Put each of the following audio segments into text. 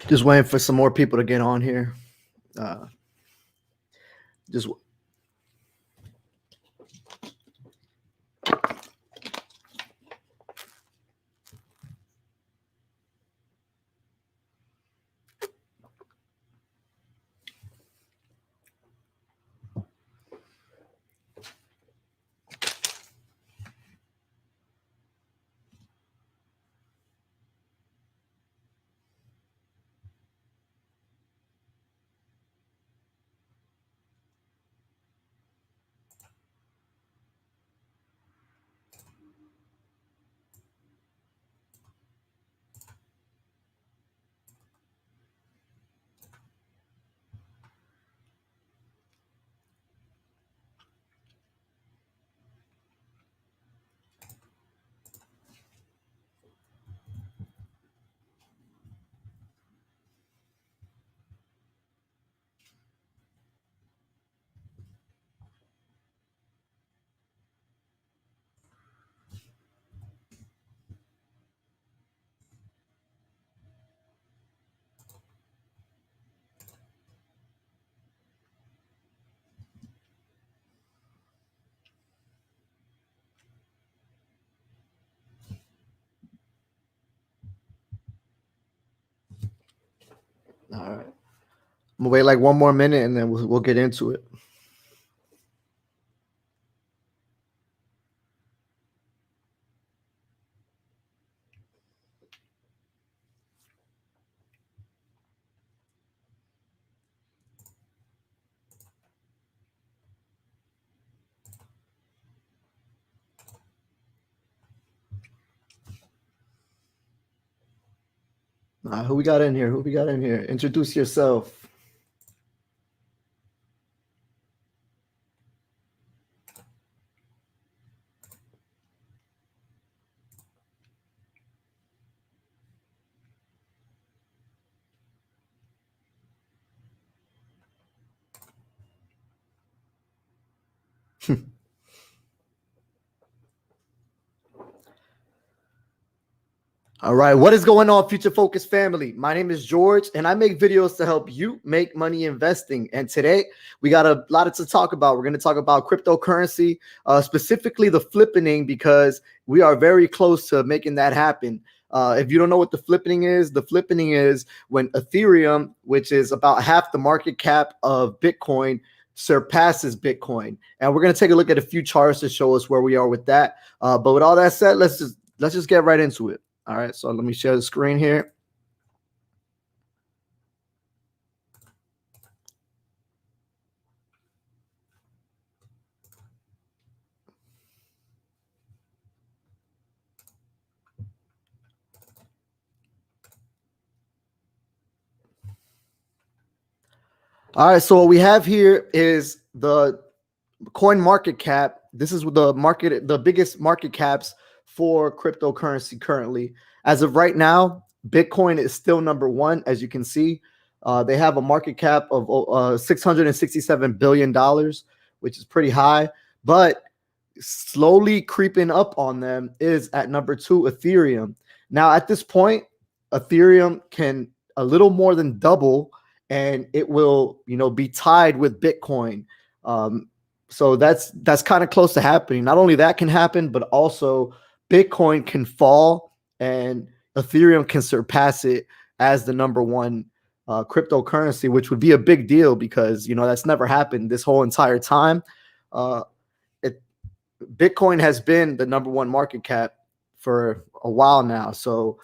Just waiting for some more people to get on here. Just all right. I'm gonna wait like one more minute and then we'll get into it. Who we got in here? Who we got in here? Introduce yourself. All right, what is going on, Future Focus family? My name is George, and I make videos to help you make money investing. And today, we got a lot to talk about. We're going to talk about cryptocurrency, specifically the flippening, because we are very close to making that happen. If you don't know what the flippening is when Ethereum, which is about half the market cap of Bitcoin, surpasses Bitcoin. And we're going to take a look at a few charts to show us where we are with that. But with all that said, let's just get right into it. All right, so let me share the screen here. All right, so what we have here is the coin market cap. This is the biggest market caps for cryptocurrency currently. As of right now, Bitcoin is still number one, as you can see. They have a market cap of $667 billion, which is pretty high, but slowly creeping up on them is at number two, Ethereum. Now, at this point, Ethereum can a little more than double, and it will, be tied with Bitcoin. So that's kind of close to happening. Not only that can happen, but also Bitcoin can fall and Ethereum can surpass it as the number one cryptocurrency, which would be a big deal because, that's never happened this whole entire time. Bitcoin has been the number one market cap for a while now. So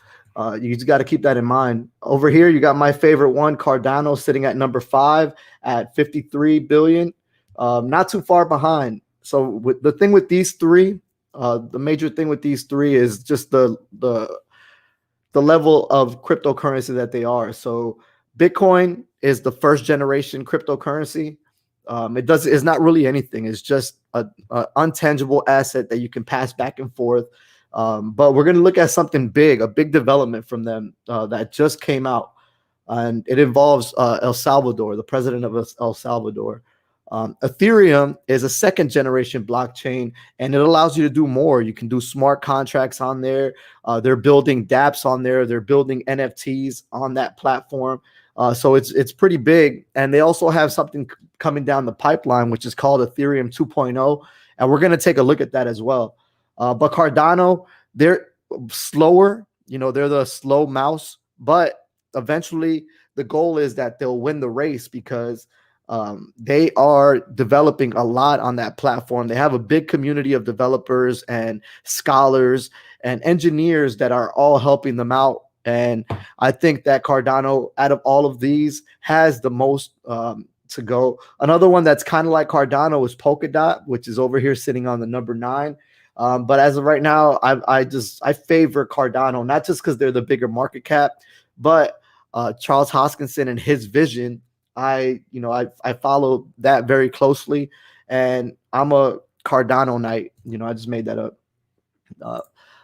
you just got to keep that in mind. Over here, you got my favorite one, Cardano, sitting at number 5 at 53 billion. Not too far behind. So the thing with these three, the major thing with these three is just the level of cryptocurrency that they are. So Bitcoin is the first generation cryptocurrency. It's not really anything. It's just a untangible asset that you can pass back and forth. But we're going to look at something big, a big development from them that just came out, and it involves El Salvador, the president of El Salvador. Ethereum is a second generation blockchain, and it allows you to do more. You can do smart contracts on there. They're building dApps on there. They're building NFTs on that platform. So it's pretty big. And they also have something coming down the pipeline, which is called Ethereum 2.0. And we're going to take a look at that as well. But Cardano, they're slower. They're the slow mouse. But eventually, the goal is that they'll win the race because they are developing a lot on that platform. They have a big community of developers and scholars and engineers that are all helping them out. And I think that Cardano, out of all of these, has the most to go. Another one that's kind of like Cardano is Polkadot, which is over here sitting on the number 9. But as of right now, I favor Cardano, not just because they're the bigger market cap, but Charles Hoskinson and his vision. I follow that very closely, and I'm a Cardano knight. I just made that up.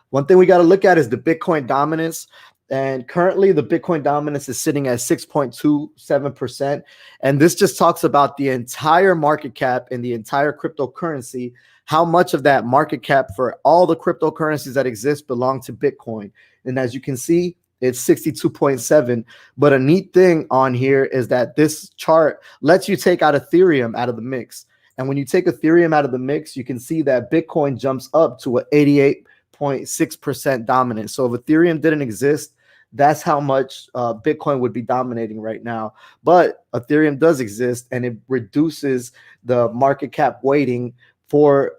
One thing we got to look at is the Bitcoin dominance. And currently the Bitcoin dominance is sitting at 6.27%. And this just talks about the entire market cap in the entire cryptocurrency, how much of that market cap for all the cryptocurrencies that exist belong to Bitcoin. And as you can see, it's 62.7. But a neat thing on here is that this chart lets you take out Ethereum out of the mix. And when you take Ethereum out of the mix, you can see that Bitcoin jumps up to an 88.6% dominance. So if Ethereum didn't exist, that's how much Bitcoin would be dominating right now. But Ethereum does exist, and it reduces the market cap weighting for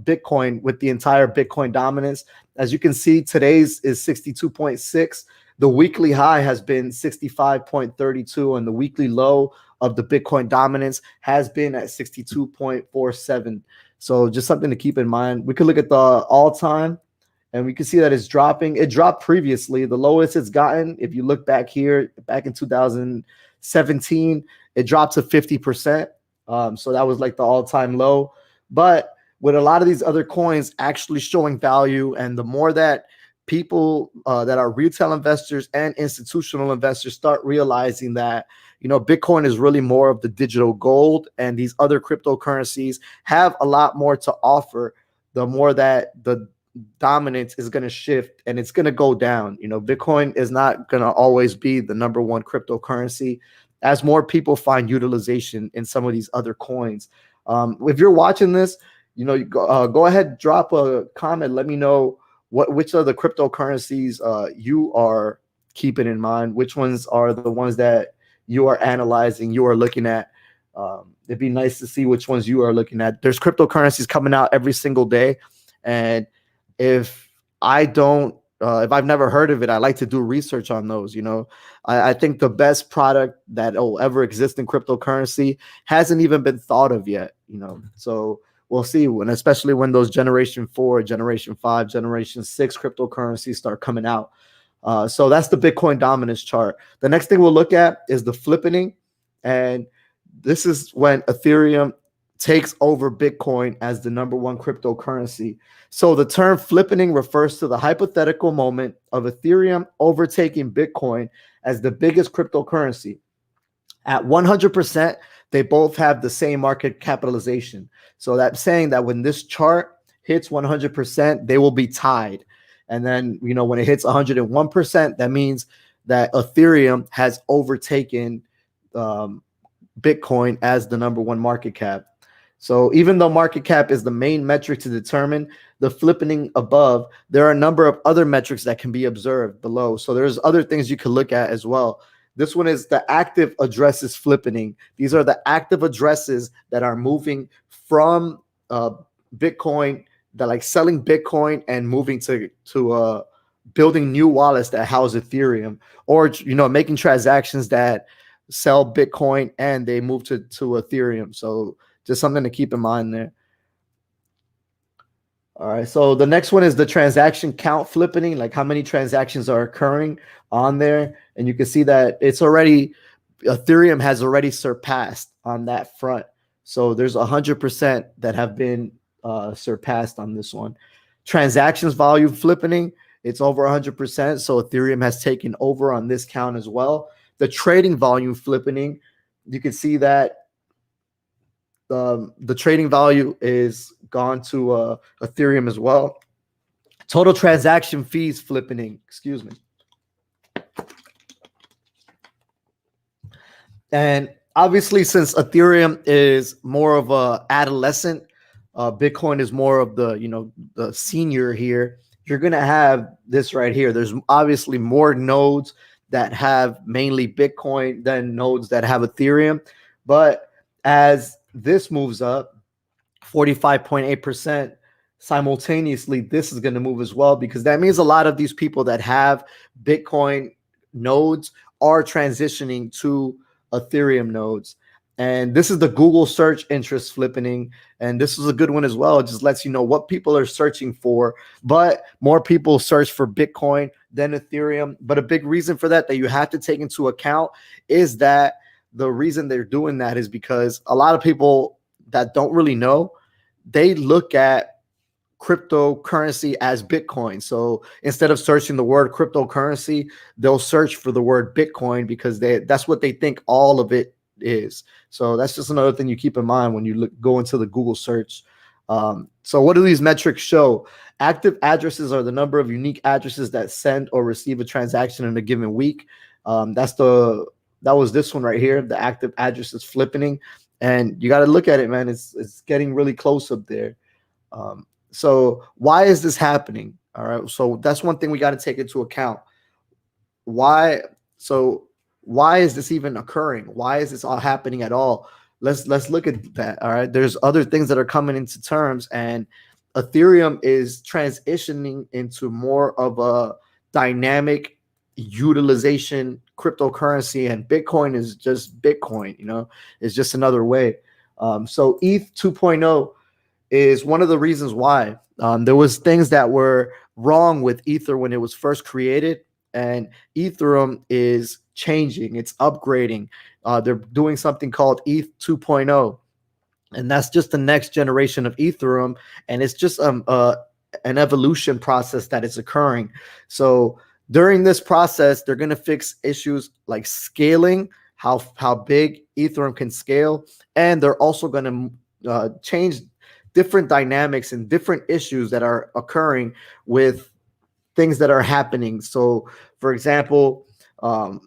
Bitcoin with the entire Bitcoin dominance. As you can see, today's is 62.6. The weekly high has been 65.32, and the weekly low of the Bitcoin dominance has been at 62.47. So just something to keep in mind. We could look at the all-time, and we can see that it's dropping. It dropped previously. The lowest it's gotten, if you look back here, back in 2017, it dropped to 50%. So that was like the all-time low. But with a lot of these other coins actually showing value, and the more that people that are retail investors and institutional investors start realizing that, Bitcoin is really more of the digital gold, and these other cryptocurrencies have a lot more to offer, the more that the dominance is going to shift and it's going to go down. Bitcoin is not going to always be the number one cryptocurrency as more people find utilization in some of these other coins. If you're watching this, go ahead, drop a comment. Let me know which of the cryptocurrencies you are keeping in mind. Which ones are the ones that you are analyzing, you are looking at. It'd be nice to see which ones you are looking at. There's cryptocurrencies coming out every single day, and if I've never heard of it, I like to do research on those. I think the best product that will ever exist in cryptocurrency hasn't even been thought of yet. So we'll see especially when those generation 4, generation 5, generation 6 cryptocurrencies start coming out. So that's the Bitcoin dominance chart. The next thing we'll look at is the flippening, and this is when Ethereum takes over Bitcoin as the number one cryptocurrency. So the term flippening refers to the hypothetical moment of Ethereum overtaking Bitcoin as the biggest cryptocurrency. At 100%, they both have the same market capitalization. So that's saying that when this chart hits 100%, they will be tied. And then, when it hits 101%, that means that Ethereum has overtaken Bitcoin as the number one market cap. So even though market cap is the main metric to determine the flippening above, there are a number of other metrics that can be observed below. So there's other things you can look at as well. This one is the active addresses flippening. These are the active addresses that are moving from Bitcoin, that like selling Bitcoin and moving to building new wallets that house Ethereum, or making transactions that sell Bitcoin and they move to Ethereum. So just something to keep in mind there. All right, so the next one is the transaction count flippening, like how many transactions are occurring on there. And you can see that Ethereum has already surpassed on that front. So there's 100% that have been surpassed on this one. Transactions volume flippening, it's over 100%. So Ethereum has taken over on this count as well. The trading volume flippening, you can see that The trading value is gone to Ethereum as well. Total transaction fees, Flippening, excuse me. And obviously, since Ethereum is more of a adolescent, Bitcoin is more of the senior here. You're gonna have this right here. There's obviously more nodes that have mainly Bitcoin than nodes that have Ethereum. But as this moves up 45.8%, simultaneously, this is going to move as well, because that means a lot of these people that have Bitcoin nodes are transitioning to Ethereum nodes. And this is the Google search interest, Flippening. And this is a good one as well. It just lets you know what people are searching for. But more people search for Bitcoin than Ethereum. But a big reason for that you have to take into account is that the reason they're doing that is because a lot of people that don't really know, they look at cryptocurrency as Bitcoin. So instead of searching the word cryptocurrency, they'll search for the word Bitcoin because that's what they think all of it is. So that's just another thing you keep in mind when you go into the Google search. So what do these metrics show? Active addresses are the number of unique addresses that send or receive a transaction in a given week. That was this one right here. The active addresses, Flippening. And you got to look at it, man. It's getting really close up there. So why is this happening? All right. So that's one thing we got to take into account. Why is this even occurring? Why is this all happening at all? Let's look at that. All right. There's other things that are coming into terms, and Ethereum is transitioning into more of a dynamic utilization cryptocurrency, and Bitcoin is just Bitcoin, it's just another way. So ETH 2.0 is one of the reasons why. There was things that were wrong with Ether when it was first created, and Ethereum is changing, it's upgrading. They're doing something called ETH 2.0, and that's just the next generation of Ethereum, and it's just an evolution process that is occurring. So during this process, they're going to fix issues like scaling, how big Ethereum can scale, and they're also going to change different dynamics and different issues that are occurring with things that are happening. So, for example, the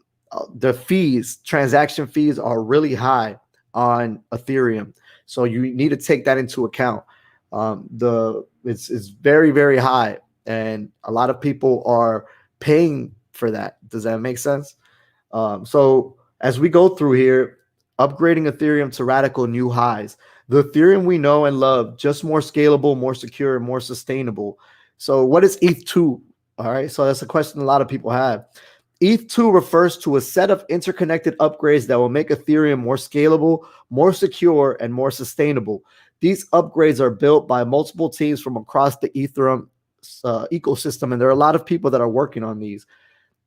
transaction fees are really high on Ethereum. So you need to take that into account. It's very, very high, and a lot of people are paying for that. Does that make sense? So as we go through here, upgrading Ethereum to radical new highs. The Ethereum we know and love, just more scalable, more secure, more sustainable. So what is ETH 2? All right, so that's a question a lot of people have. ETH 2 refers to a set of interconnected upgrades that will make Ethereum more scalable, more secure, and more sustainable. These upgrades are built by multiple teams from across the Ethereum ecosystem, and there are a lot of people that are working on these.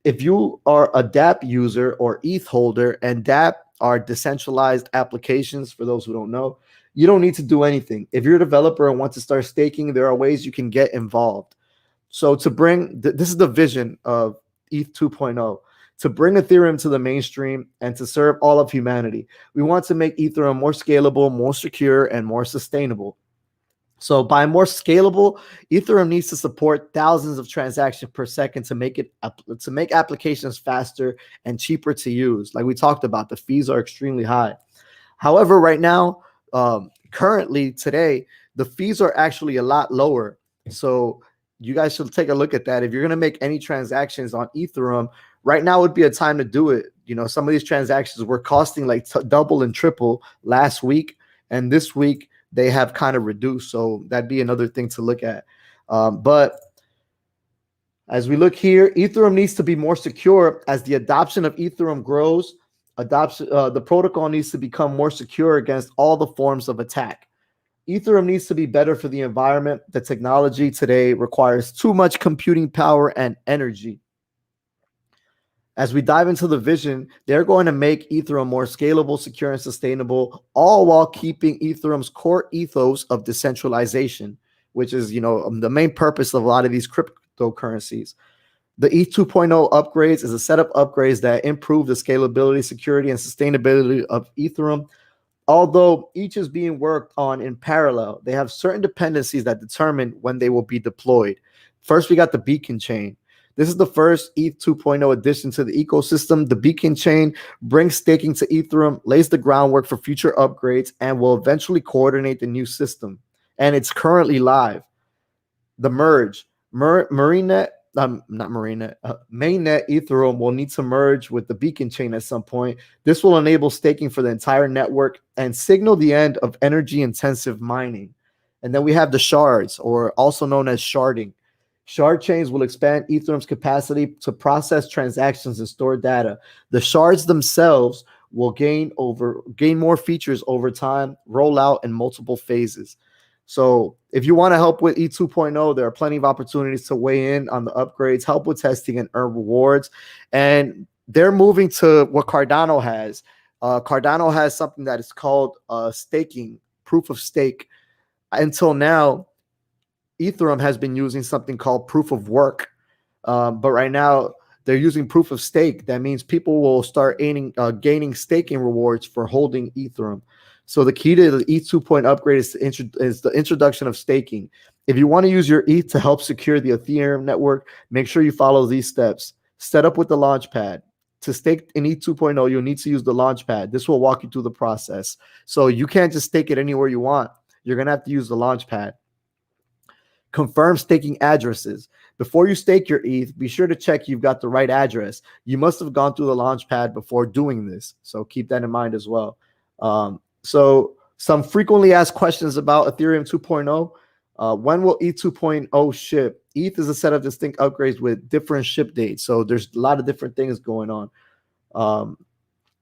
If you are a dApp user or ETH holder, and dApp are decentralized applications, for those who don't know, you don't need to do anything. If you're a developer and want to start staking, there are ways you can get involved. So to bring, this is the vision of ETH 2.0, to bring Ethereum to the mainstream and to serve all of humanity. We want to make Ethereum more scalable, more secure, and more sustainable. So by more scalable, Ethereum needs to support thousands of transactions per second to make applications faster and cheaper to use. Like we talked about, the fees are extremely high. However, right now, currently today, the fees are actually a lot lower. So you guys should take a look at that. If you're going to make any transactions on Ethereum, right now would be a time to do it. Some of these transactions were costing like double and triple last week, and this week they have kind of reduced. So that'd be another thing to look at. But as we look here, Ethereum needs to be more secure. As the adoption of Ethereum grows, the protocol needs to become more secure against all the forms of attack. Ethereum needs to be better for the environment. The technology today requires too much computing power and energy. As we dive into the vision, they're going to make Ethereum more scalable, secure, and sustainable, all while keeping Ethereum's core ethos of decentralization, which is, the main purpose of a lot of these cryptocurrencies. The ETH 2.0 upgrades is a set of upgrades that improve the scalability, security, and sustainability of Ethereum. Although each is being worked on in parallel, they have certain dependencies that determine when they will be deployed. First, we got the beacon chain. This is the first ETH 2.0 addition to the ecosystem. The beacon chain brings staking to Ethereum, lays the groundwork for future upgrades, and will eventually coordinate the new system. And it's currently live. The merge. Mainnet Ethereum will need to merge with the beacon chain at some point. This will enable staking for the entire network and signal the end of energy intensive mining. And then we have the shards, or also known as sharding. Shard chains will expand Ethereum's capacity to process transactions and store data. The shards themselves will gain more features over time, roll out in multiple phases. So if you want to help with ETH 2.0, there are plenty of opportunities to weigh in on the upgrades, help with testing, and earn rewards. And they're moving to what Cardano has. Cardano has something that is called staking, proof of stake. Until now, Ethereum has been using something called proof of work. But right now, they're using proof of stake. That means people will start gaining staking rewards for holding Ethereum. So the key to the ETH 2.0 upgrade is the introduction of staking. If you want to use your ETH to help secure the Ethereum network, make sure you follow these steps. Set up with the Launchpad. To stake in ETH 2.0, you'll need to use the Launchpad. This will walk you through the process. So you can't just stake it anywhere you want. You're going to have to use the Launchpad. Confirm staking addresses. Before you stake your ETH, be sure to check you've got the right address. You must have gone through the Launchpad before doing this. So keep that in mind as well. So some frequently asked questions about Ethereum 2.0. When will ETH 2.0 ship? ETH is a set of distinct upgrades with different ship dates. So there's a lot of different things going on.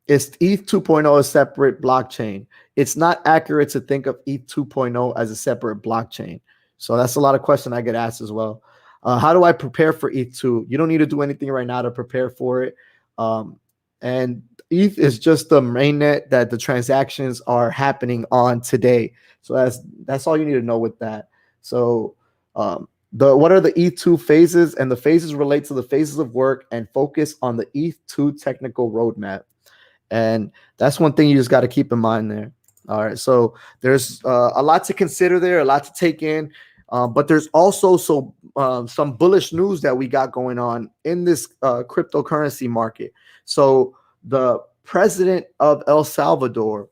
Is ETH 2.0 a separate blockchain? It's not accurate to think of ETH 2.0 as a separate blockchain. So that's a lot of questions I get asked as well. How do I prepare for ETH 2? You don't need to do anything right now to prepare for it. And ETH is just the mainnet that the transactions are happening on today. So that's all you need to know with that. So what are the ETH 2 phases? And the phases relate to the phases of work and focus on the ETH 2 technical roadmap. And that's one thing you just got to keep in mind there. All right. So there's a lot to consider there, a lot to take in. But there's also some bullish news that we got going on in this cryptocurrency market. So the president of El Salvador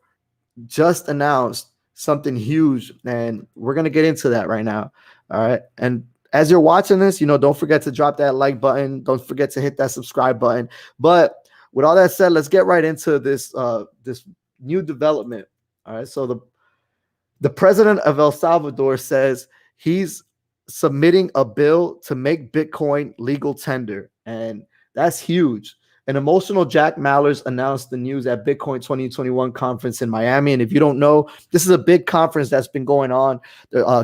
just announced something huge, and we're going to get into that right now. All right. And as you're watching this, don't forget to drop that like button. Don't forget to hit that subscribe button. But with all that said, let's get right into this new development. All right. So the president of El Salvador says he's submitting a bill to make Bitcoin legal tender. And that's huge. An emotional Jack Mallers announced the news at Bitcoin 2021 conference in Miami. And if you don't know, this is a big conference that's been going on.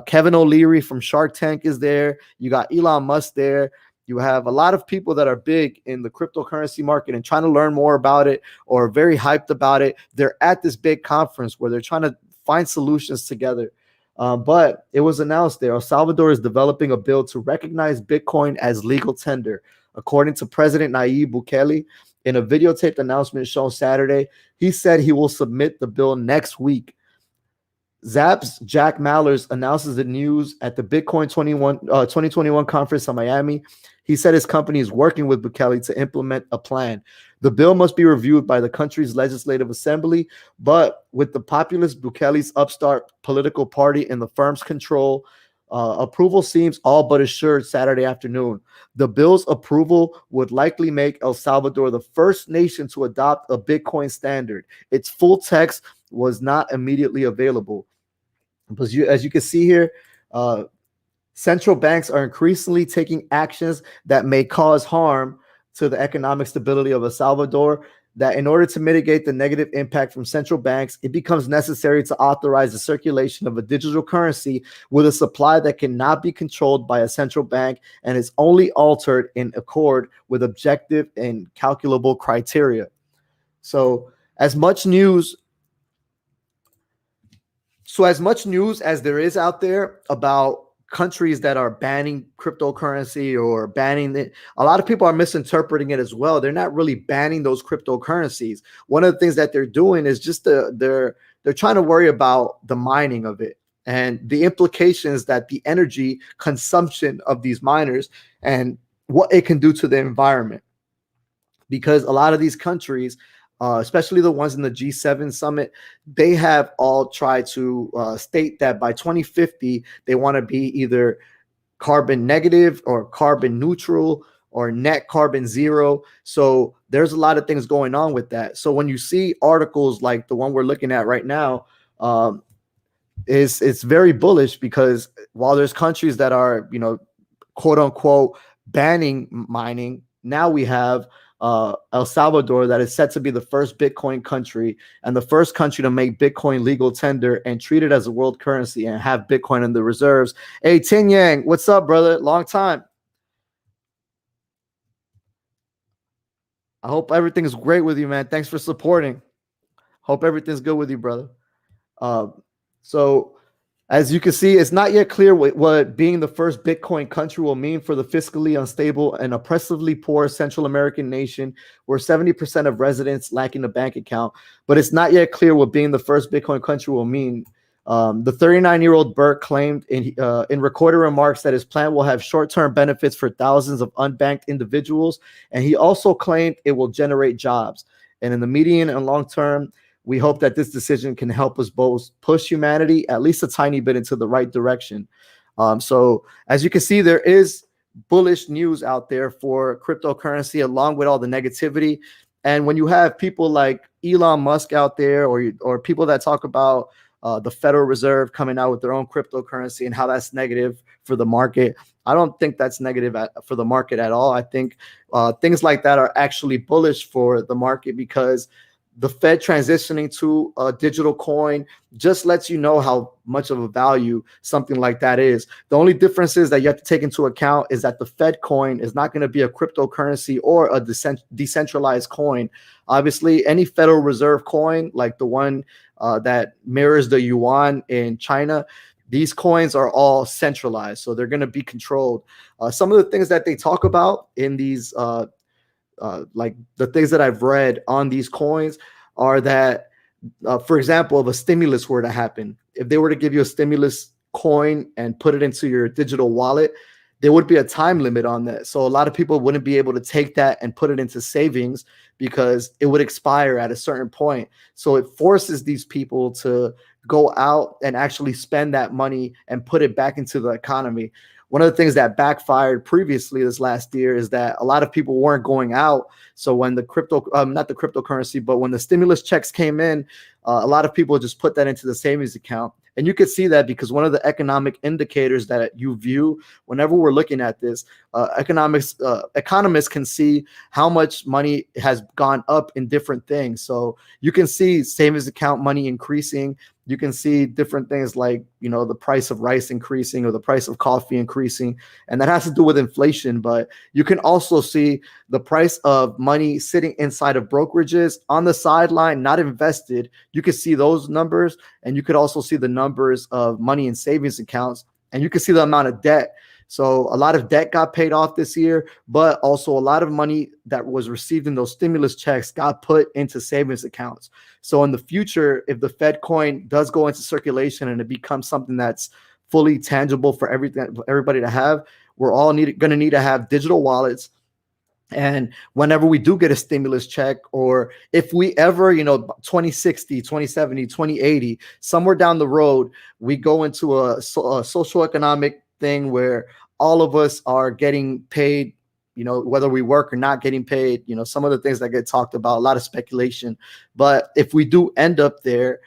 Kevin O'Leary from Shark Tank is there. You got Elon Musk there. You have a lot of people that are big in the cryptocurrency market and trying to learn more about it or very hyped about it. They're at this big conference where they're trying to find solutions together. But it was announced there, El Salvador is developing a bill to recognize Bitcoin as legal tender. According to President Nayib Bukele, in a videotaped announcement shown Saturday, he said he will submit the bill next week. Zap's Jack Mallers announces the news at the Bitcoin 2021 conference in Miami. He said his company is working with Bukele to implement a plan. The bill must be reviewed by the country's legislative assembly, but with the populist Bukele's upstart political party in the firm's control, approval seems all but assured Saturday afternoon. The bill's approval would likely make El Salvador the first nation to adopt a Bitcoin standard. Its full text was not immediately available. But as you can see here, central banks are increasingly taking actions that may cause harm to the economic stability of El Salvador, that in order to mitigate the negative impact from central banks, it becomes necessary to authorize the circulation of a digital currency with a supply that cannot be controlled by a central bank and is only altered in accord with objective and calculable criteria. So as much news as there is out there about countries that are banning cryptocurrency or banning it, a lot of people are misinterpreting it as well. They're not really banning those cryptocurrencies. One of the things that they're doing is just they're they're trying to worry about the mining of it and the implications that the energy consumption of these miners and what it can do to the environment. Because a lot of these countries, especially the ones in the G7 summit, they have all tried to state that by 2050, they want to be either carbon negative or carbon neutral or net carbon zero. So there's a lot of things going on with that. So when you see articles like the one we're looking at right now, it's very bullish, because while there's countries that are, quote unquote, banning mining, now we have El Salvador that is set to be the first Bitcoin country and the first country to make Bitcoin legal tender and treat it as a world currency and have Bitcoin in the reserves. Hey, Tin Yang, what's up, brother? Long time. I hope everything's great with you, man. Thanks for supporting. Hope everything's good with you, brother. So as you can see, it's not yet clear what being the first Bitcoin country will mean for the fiscally unstable and oppressively poor Central American nation, where 70% of residents lacking a bank account. But it's not yet clear what being the first Bitcoin country will mean. The 39-year-old Burke claimed in recorded remarks that his plan will have short-term benefits for thousands of unbanked individuals, and he also claimed it will generate jobs. And in the medium and long term, we hope that this decision can help us both push humanity at least a tiny bit into the right direction. So as you can see, there is bullish news out there for cryptocurrency along with all the negativity. And when you have people like Elon Musk out there, or people that talk about the Federal Reserve coming out with their own cryptocurrency and how that's negative for the market, I don't think that's negative for the market at all. I think things like that are actually bullish for the market, because the Fed transitioning to a digital coin just lets you know how much of a value something like that is. The only difference is that you have to take into account is that the Fed coin is not going to be a cryptocurrency or a decentralized coin. Obviously, any Federal Reserve coin, like the one that mirrors the yuan in China, these coins are all centralized, so they're going to be controlled. Some of the things that they talk about in these like the things that I've read on these coins are that, for example, if a stimulus were to happen, if they were to give you a stimulus coin and put it into your digital wallet, there would be a time limit on that. So a lot of people wouldn't be able to take that and put it into savings because it would expire at a certain point. So it forces these people to go out and actually spend that money and put it back into the economy. One of the things that backfired previously this last year is that a lot of people weren't going out. So when the not the cryptocurrency, but when the stimulus checks came in, a lot of people just put that into the savings account. And you could see that because one of the economic indicators that you view whenever we're looking at this, economists can see how much money has gone up in different things. So you can see savings account money increasing. You can see different things like, the price of rice increasing or the price of coffee increasing. And that has to do with inflation. But you can also see the price of money sitting inside of brokerages on the sideline, not invested. You can see those numbers. And you could also see the numbers of money in savings accounts. And you can see the amount of debt. So a lot of debt got paid off this year, but also a lot of money that was received in those stimulus checks got put into savings accounts. So in the future, if the Fed coin does go into circulation and it becomes something that's fully tangible for everybody to have, we're all going to need to have digital wallets. And whenever we do get a stimulus check, or if we ever, 2060, 2070, 2080, somewhere down the road, we go into a social economic thing where all of us are getting paid, whether we work or not getting paid, some of the things that get talked about, a lot of speculation. But if we do end up there,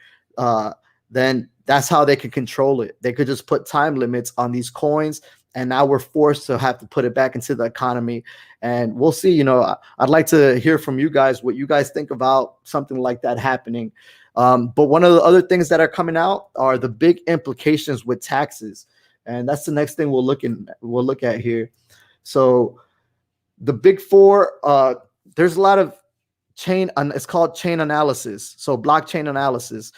then that's how they can control it. They could just put time limits on these coins. And now we're forced to have to put it back into the economy. And we'll see, I'd like to hear from you guys, what you guys think about something like that happening. But one of the other things that are coming out are the big implications with taxes. And that's the next thing we'll look at here. So the big four, there's a lot of it's called chain analysis. So blockchain analysis.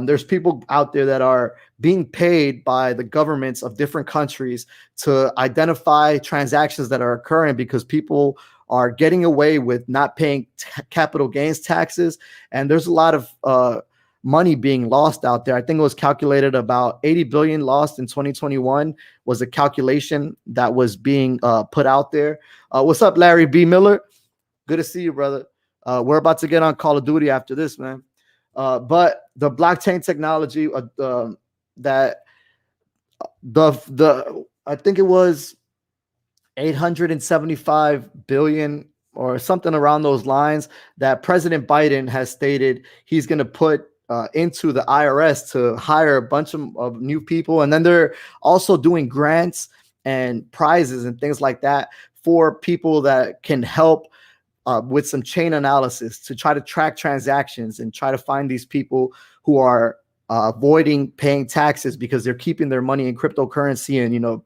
There's people out there that are being paid by the governments of different countries to identify transactions that are occurring because people are getting away with not paying capital gains taxes. And there's a lot of money being lost out there. I think it was calculated about 80 billion lost in 2021 was a calculation that was being put out there. What's up, Larry B. Miller? Good to see you, brother. We're about to get on Call of Duty after this, man. But the blockchain technology that the I think it was 875 billion or something around those lines that President Biden has stated he's going to put into the IRS to hire a bunch of new people. And then they're also doing grants and prizes and things like that for people that can help with some chain analysis to try to track transactions and try to find these people who are avoiding paying taxes because they're keeping their money in cryptocurrency, and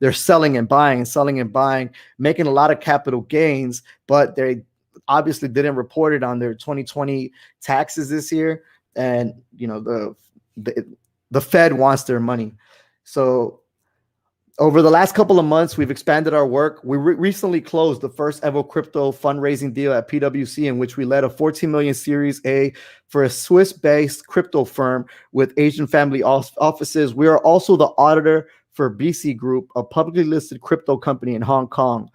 they're selling and buying and selling and buying, making a lot of capital gains, but they obviously didn't report it on their 2020 taxes this year. And the Fed wants their money. So over the last couple of months, we've expanded our work. We recently closed the first ever crypto fundraising deal at PwC, in which we led a 14 million Series A for a Swiss-based crypto firm with Asian family offices. We are also the auditor for BC Group, a publicly listed crypto company in Hong Kong.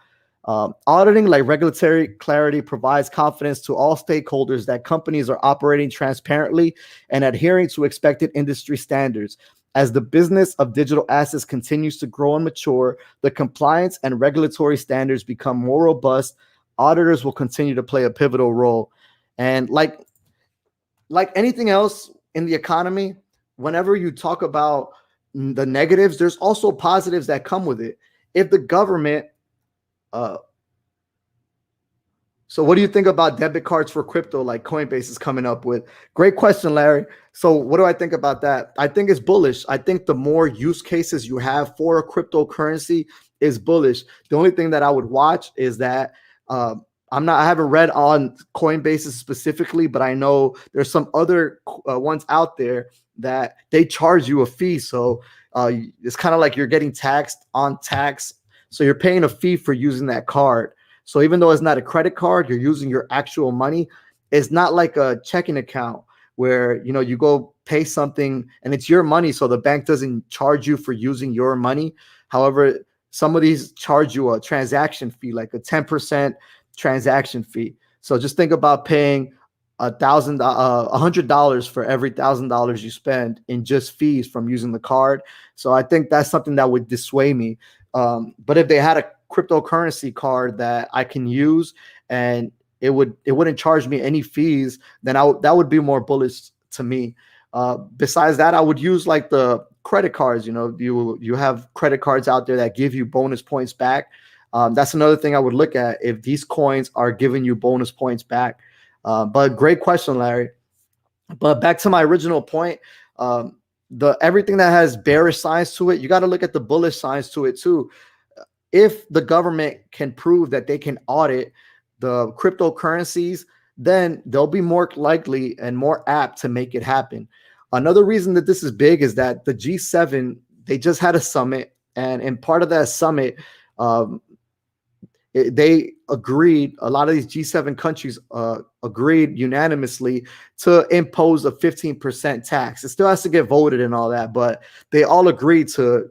Auditing, like regulatory clarity, provides confidence to all stakeholders that companies are operating transparently and adhering to expected industry standards. As the business of digital assets continues to grow and mature, the compliance and regulatory standards become more robust. Auditors will continue to play a pivotal role. And like anything else in the economy, whenever you talk about the negatives, there's also positives that come with it. If the government, so what do you think about debit cards for crypto like Coinbase is coming up with? Great question, Larry. So what do I think about that? I think it's bullish. I think the more use cases you have for a cryptocurrency is bullish. The only thing that I would watch is that I haven't read on Coinbase specifically, but I know there's some other ones out there that they charge you a fee. So it's kind of like you're getting taxed on tax. So you're paying a fee for using that card. So even though it's not a credit card, you're using your actual money. It's not like a checking account where, you go pay something and it's your money. So the bank doesn't charge you for using your money. However, some of these charge you a transaction fee, like a 10% transaction fee. So just think about paying $100 for every $1,000 you spend in just fees from using the card. So I think that's something that would dissuade me. But if they had a cryptocurrency card that I can use and it wouldn't charge me any fees, then that would be more bullish to me. Besides that, I would use like the credit cards. You have credit cards out there that give you bonus points back. That's another thing I would look at, if these coins are giving you bonus points back. But great question, Larry. But back to my original point, everything that has bearish signs to it, you got to look at the bullish signs to it too. If the government can prove that they can audit the cryptocurrencies, then they'll be more likely and more apt to make it happen. Another reason that this is big is that the G7, they just had a summit, and in part of that summit, they agreed, a lot of these G7 countries agreed unanimously to impose a 15% tax. It still has to get voted and all that, but they all agreed to,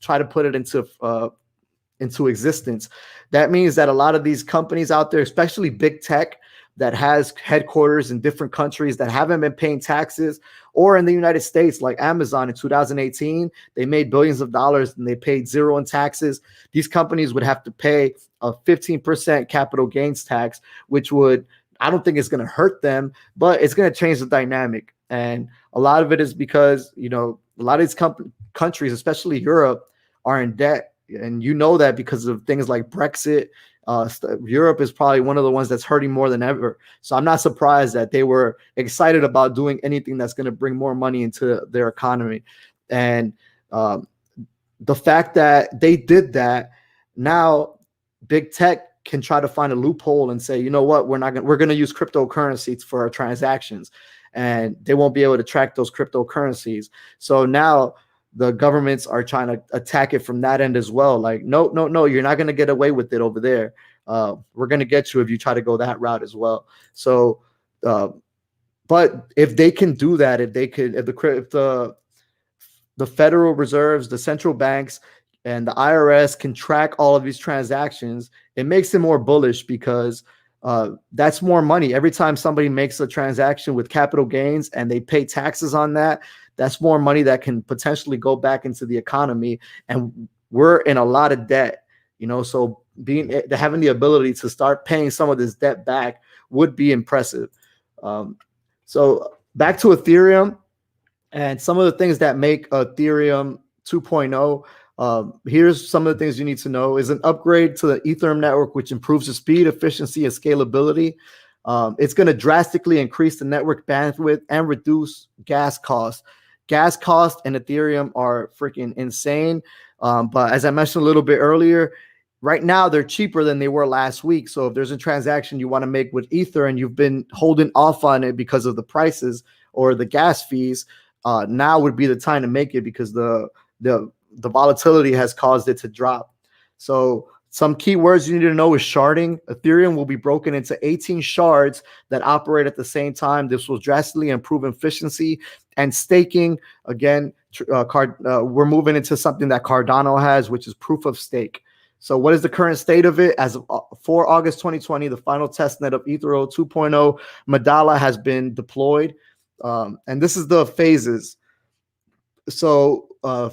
try to put it into existence. That means that a lot of these companies out there, especially big tech that has headquarters in different countries that haven't been paying taxes, or in the United States, like Amazon in 2018, they made billions of dollars and they paid zero in taxes. These companies would have to pay a 15% capital gains tax, which I don't think it's going to hurt them, but it's going to change the dynamic. And a lot of it is because, a lot of these countries, especially Europe, are in debt. And that because of things like Brexit. Europe is probably one of the ones that's hurting more than ever. So I'm not surprised that they were excited about doing anything that's going to bring more money into their economy. And the fact that they did that, now big tech can try to find a loophole and say, you know what, we're going to use cryptocurrencies for our transactions, and they won't be able to track those cryptocurrencies. So now the governments are trying to attack it from that end as well. Like, no, you're not going to get away with it over there. We're going to get you if you try to go that route as well. So, but but if they can do that, if the Federal Reserves, the central banks, and the IRS can track all of these transactions, it makes it more bullish because that's more money. Every time somebody makes a transaction with capital gains and they pay taxes on that, that's more money that can potentially go back into the economy. And we're in a lot of debt, so having the ability to start paying some of this debt back would be impressive. So back to Ethereum and some of the things that make Ethereum 2.0. Here's some of the things you need to know. Is an upgrade to the Ethereum network, which improves the speed, efficiency, and scalability. It's going to drastically increase the network bandwidth and reduce gas costs. Gas costs and Ethereum are freaking insane. But as I mentioned a little bit earlier, right now they're cheaper than they were last week. So if there's a transaction you want to make with Ether and you've been holding off on it because of the prices or the gas fees, now would be the time to make it because the volatility has caused it to drop. So some keywords you need to know is sharding. Ethereum will be broken into 18 shards that operate at the same time. This will drastically improve efficiency. And staking, again, we're moving into something that Cardano has, which is proof of stake. So what is the current state of it? As of for August 2020, the final testnet of Ethereum 2.0, Mandala has been deployed. And this is the phases. So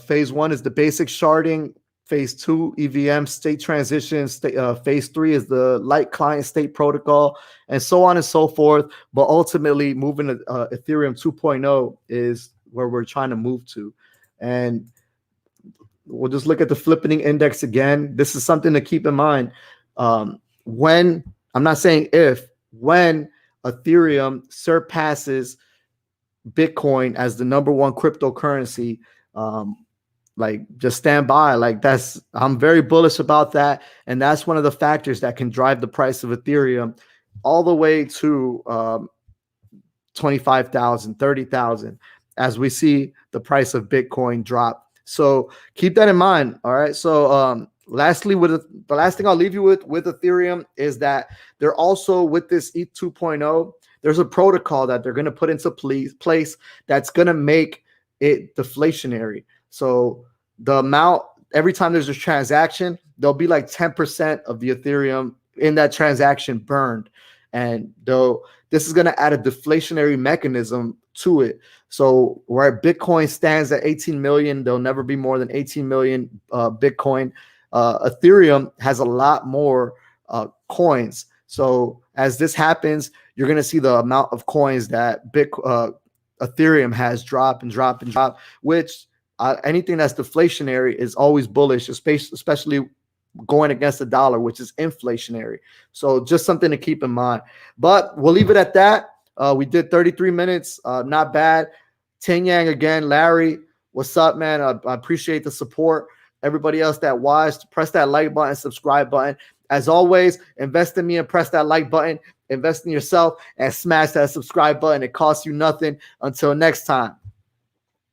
phase 1 is the basic sharding. Phase 2, EVM state transition. Phase 3 is the light client state protocol, and so on and so forth. But ultimately, moving to Ethereum 2.0 is where we're trying to move to. And we'll just look at the Flippening index again. This is something to keep in mind. When, I'm not saying if, when Ethereum surpasses Bitcoin as the #1 cryptocurrency, just stand by. I'm very bullish about that. And that's one of the factors that can drive the price of Ethereum all the way to 25,000, 30,000 as we see the price of Bitcoin drop. So keep that in mind. All right. So lastly, the last thing I'll leave you with Ethereum is that they're also, with this ETH 2.0, there's a protocol that they're going to put into place that's going to make it deflationary. So the amount, every time there's a transaction, there'll be like 10% of the Ethereum in that transaction burned. And though this is going to add a deflationary mechanism to it. So where Bitcoin stands at 18 million, there'll never be more than 18 million Bitcoin. Ethereum has a lot more coins. So as this happens, you're going to see the amount of coins that Ethereum has drop and drop and drop, which anything that's deflationary is always bullish, especially going against the dollar, which is inflationary. So just something to keep in mind. But we'll leave it at that. We did 33 minutes. Not bad. Ting Yang again. Larry, what's up, man? I appreciate the support. Everybody else that watched, press that like button, subscribe button. As always, invest in me and press that like button. Invest in yourself and smash that subscribe button. It costs you nothing. Until next time.